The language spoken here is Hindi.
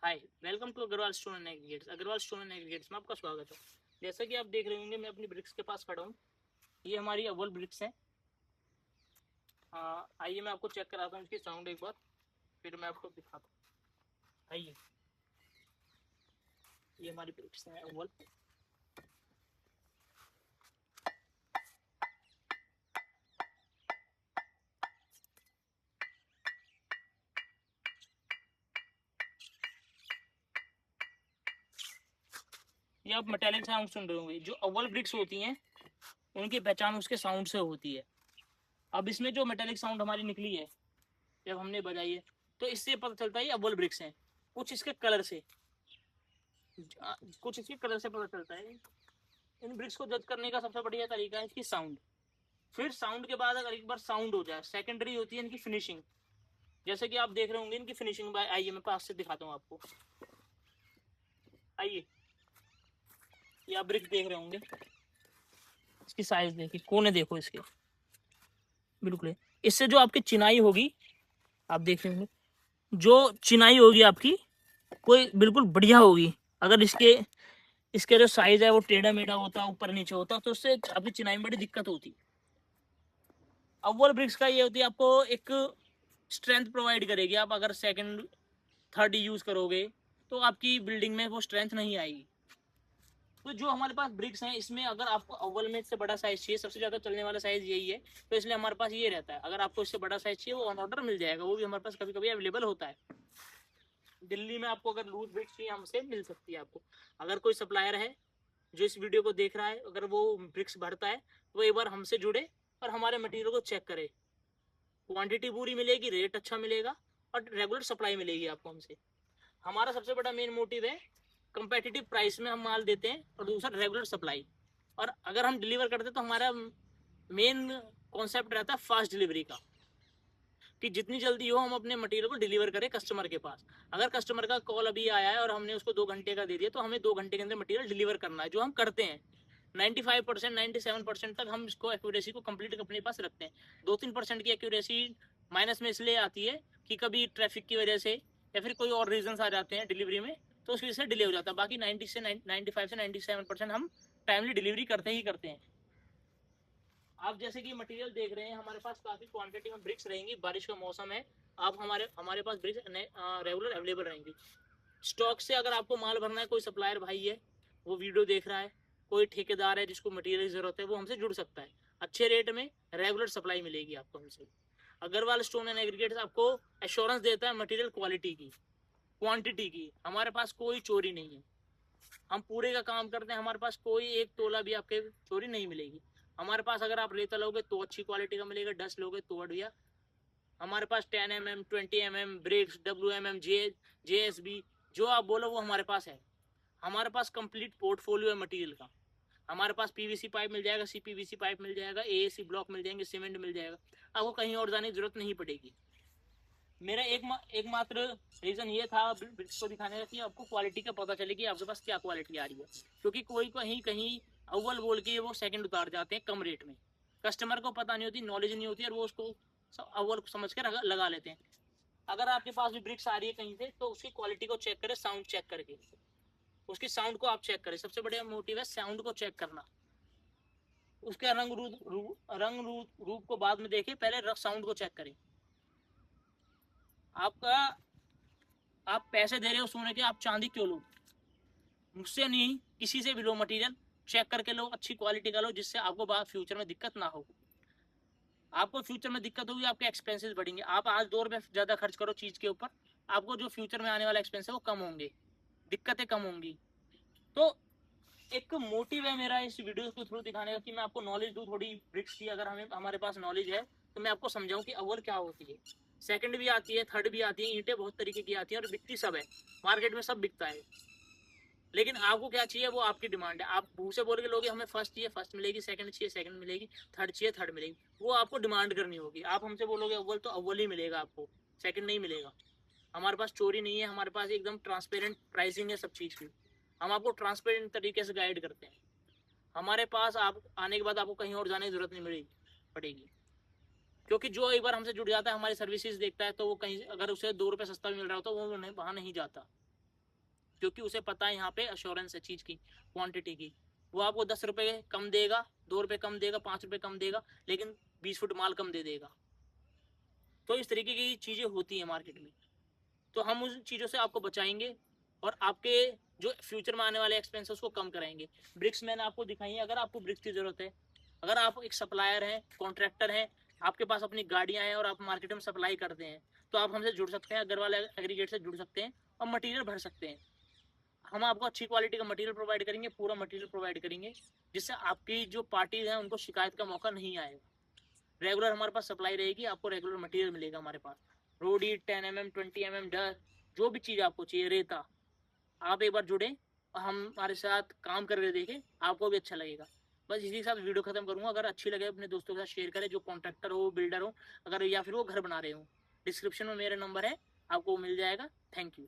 Hi, welcome to Agarwal stone and aggregates. Agarwal stone and aggregates में आपका स्वागत है। जैसा कि आप देख रहे होंगे, मैं अपनी ब्रिक्स के पास खड़ा हूँ। ये हमारी अव्वल ब्रिक्स है। आइए मैं आपको चेक कराता हूँ इसकी साउंड एक बार, फिर मैं आपको दिखाता हूँ। आइए, ये हमारी ब्रिक्स है अव्वल। ये आप मेटेलिक साउंड सुन रहे होंगे। जो अव्वल ब्रिक्स होती हैं उनकी पहचान उसके साउंड से होती है। अब इसमें जो मेटेलिक साउंड हमारी निकली है जब हमने बजाई है, तो इससे पता चलता है ये अव्वल ब्रिक्स हैं। कुछ इसके कलर से कुछ इसके कलर से पता चलता है। इन ब्रिक्स को जज करने का सबसे बढ़िया तरीका है इसकी साउंड। फिर साउंड के बाद अगर एक बार साउंड हो जाए, सेकेंडरी होती है इनकी फिनिशिंग। जैसे कि आप देख रहे होंगे इनकी फिनिशिंग। आइए मैं पास से दिखाता हूँ आपको। आइए, ये आप ब्रिक देख रहे होंगे, इसकी साइज देखिए, कोने देखो इसके, बिल्कुल। इससे जो आपकी चिनाई होगी, आप देख रहे होंगे जो चिनाई होगी आपकी, कोई बिल्कुल बढ़िया होगी। अगर इसके इसके जो साइज है वो टेढ़ा मेढ़ा होता, ऊपर नीचे होता, तो उससे आपकी चिनाई में बड़ी दिक्कत होती। अव्वल ब्रिक्स का ये होती है, आपको एक स्ट्रेंथ प्रोवाइड करेगी। आप अगर सेकंड थर्ड यूज करोगे तो आपकी बिल्डिंग में वो स्ट्रेंथ नहीं आएगी। तो जो हमारे पास ब्रिक्स हैं, इसमें अगर आपको अव्वल में से बड़ा साइज चाहिए, सबसे ज्यादा चलने वाला साइज यही है, तो इसलिए हमारे पास ये रहता है। अगर आपको इससे बड़ा साइज चाहिए वो ऑन ऑर्डर मिल जाएगा, वो भी हमारे पास कभी कभी अवेलेबल होता है। दिल्ली में आपको अगर लूज ब्रिक्स चाहिए, हमसे मिल सकती है आपको। अगर कोई सप्लायर है जो इस वीडियो को देख रहा है, अगर वो ब्रिक्स भरता है, तो एक बार हमसे जुड़े और हमारे मटेरियल को चेक करे। क्वांटिटी पूरी मिलेगी, रेट अच्छा मिलेगा और रेगुलर सप्लाई मिलेगी आपको हमसे। हमारा सबसे बड़ा मेन मोटिव है, कंपेटिटिव प्राइस में हम माल देते हैं, और दूसरा रेगुलर सप्लाई। और अगर हम डिलीवर करते हैं तो हमारा मेन कॉन्सेप्ट रहता है फास्ट डिलीवरी का, कि जितनी जल्दी हो हम अपने मटेरियल को डिलीवर करें कस्टमर के पास। अगर कस्टमर का कॉल अभी आया है और हमने उसको 2 घंटे का दे दिया, तो हमें 2 घंटे के अंदर मटेरियल डिलीवर करना है, जो हम करते हैं। 95% 97% तक हम इसको एक्यूरेसी को कंप्लीट अपने पास रखते हैं। 2-3% की एक्यूरेसी माइनस में इसलिए आती है कि कभी ट्रैफिक की वजह से या फिर कोई और रीजन आ जाते हैं डिलीवरी में, तो उस वजह से डिले हो जाता है। बाकी 95 से 97% हम टाइमली डिलीवरी करते ही करते हैं। आप जैसे कि मटेरियल देख रहे हैं, हमारे पास काफी क्वांटिटी में ब्रिक्स रहेंगी। बारिश का मौसम है, आप हमारे पास ब्रिक्स रेगुलर अवेलेबल रहेंगी। स्टॉक से अगर आपको माल भरना है, कोई सप्लायर भाई है वो वीडियो देख रहा है, कोई ठेकेदार है जिसको मटेरियल की जरूरत है, वो हमसे जुड़ सकता है। अच्छे रेट में रेगुलर सप्लाई मिलेगी आपको हमसे। अग्रवाल स्टोन एंड एग्रीगेट्स आपको एश्योरेंस देता है मटेरियल क्वालिटी की, क्वांटिटी की। हमारे पास कोई चोरी नहीं है, हम पूरे का काम करते हैं। हमारे पास कोई एक तोला भी आपके चोरी नहीं मिलेगी। हमारे पास अगर आप रेता लोगे तो अच्छी क्वालिटी का मिलेगा, डस्ट लोगे तो बढ़िया। हमारे पास 10 mm 20 mm bricks, WMM, JSB, जो आप बोलो वो हमारे पास है। हमारे पास कंप्लीट पोर्टफोलियो है मटेरियल का। हमारे पास PVC पाइप मिल जाएगा, CPVC पाइप मिल जाएगा, AAC ब्लॉक मिल जाएंगे, सीमेंट मिल जाएगा। आपको कहीं और जाने की जरूरत नहीं पड़ेगी। मेरा एकमात्र रीजन ये था ब्रिक्स को दिखाने का, कि आपको क्वालिटी का पता चले कि आपके पास क्या क्वालिटी आ रही है। क्योंकि कोई कहीं कहीं अव्वल बोल के वो सेकंड उतार जाते हैं कम रेट में। कस्टमर को पता नहीं होती, नॉलेज नहीं होती, और वो उसको अव्वल समझ कर लगा लेते हैं। अगर आपके पास भी ब्रिक्स आ रही है कहीं से, तो उसकी क्वालिटी को चेक करें, साउंड चेक करके। उसकी साउंड को आप चेक करें, सबसे बड़ा मोटिव है साउंड को चेक करना। उसके रंग रूप को बाद में देखें, पहले साउंड को चेक करें। आपका आप पैसे दे रहे हो सोने के, आप चांदी क्यों लो? मुझसे नहीं, किसी से भी लो मटेरियल, चेक करके लो, अच्छी क्वालिटी का लो, जिससे आपको बाद फ्यूचर में दिक्कत ना हो। आपको फ्यूचर में दिक्कत होगी, आपके एक्सपेंसेस बढ़ेंगे। आप आज 2 रुपए ज्यादा खर्च करो चीज के ऊपर, आपको जो फ्यूचर में आने वाला एक्सपेंस है वो कम होंगे, दिक्कतें कम होंगी। तो एक मोटिव है मेरा इस वीडियो के थ्रू दिखाने का, कि मैं आपको नॉलेज दूं थोड़ी ब्रिक्स की। अगर हमारे पास नॉलेज है तो मैं आपको समझाऊं कि अव्वल क्या होती है। सेकंड भी आती है, थर्ड भी आती है, ईंटें बहुत तरीके की आती है और बिकती सब है, मार्केट में सब बिकता है। लेकिन आपको क्या चाहिए वो आपकी डिमांड है। आप मुंह से बोल के लोगे हमें फर्स्ट चाहिए, फर्स्ट मिलेगी, सेकंड चाहिए, सेकंड मिलेगी, थर्ड चाहिए, थर्ड मिलेगी, वो आपको डिमांड करनी होगी। आप हमसे बोलोगे अव्वल, तो अव्वल ही मिलेगा आपको, सेकंड नहीं मिलेगा। हमारे पास चोरी नहीं है, हमारे पास एकदम ट्रांसपेरेंट प्राइसिंग है सब चीज़ की। हम आपको ट्रांसपेरेंट तरीके से गाइड करते हैं। हमारे पास आप आने के बाद आपको कहीं और जाने की जरूरत नहीं पड़ेगी। क्योंकि जो एक बार हमसे जुड़ जाता है, हमारी सर्विसेज देखता है, तो वो कहीं अगर उसे 2 रुपये सस्ता भी मिल रहा हो तो वो वहाँ नहीं जाता। क्योंकि उसे पता है यहाँ पे अश्योरेंस है चीज़ की, क्वांटिटी की। वो आपको 10 रुपये कम देगा, 2 रुपये कम देगा, 5 रुपये कम देगा, लेकिन 20 फुट माल कम दे देगा। तो इस तरीके की चीज़ें होती हैं मार्केट में। तो हम उन चीज़ों से आपको बचाएंगे और आपके जो फ्यूचर में आने वाले एक्सपेंस उसको कम कराएंगे। ब्रिक्स मैंने आपको दिखाई है। अगर आपको ब्रिक्स की ज़रूरत है, अगर आप एक सप्लायर हैं, कॉन्ट्रैक्टर हैं, आपके पास अपनी गाड़ियाँ हैं और आप मार्केट में सप्लाई करते हैं, तो आप हमसे जुड़ सकते हैं, अग्रवाल एग्रीगेट से जुड़ सकते हैं और मटीरियल भर सकते हैं। हम आपको अच्छी क्वालिटी का मटीरियल प्रोवाइड करेंगे, पूरा मटीरियल प्रोवाइड करेंगे, जिससे आपकी जो पार्टीज हैं उनको शिकायत का मौका नहीं आएगा। रेगुलर हमारे पास सप्लाई रहेगी, आपको रेगुलर मटेरियल मिलेगा हमारे पास। रोडी 10 mm 20 mm डर, जो भी चीज़ आपको चाहिए, रेता, आप एक बार जुड़े और हम हमारे साथ काम करके देखें, आपको भी अच्छा लगेगा। बस इसी के साथ वीडियो खत्म करूंगा। अगर अच्छी लगे अपने दोस्तों के साथ शेयर करें, जो कॉन्ट्रैक्टर हो, बिल्डर हो, अगर या फिर वो घर बना रहे हो। डिस्क्रिप्शन में मेरा नंबर है, आपको मिल जाएगा। Thank you.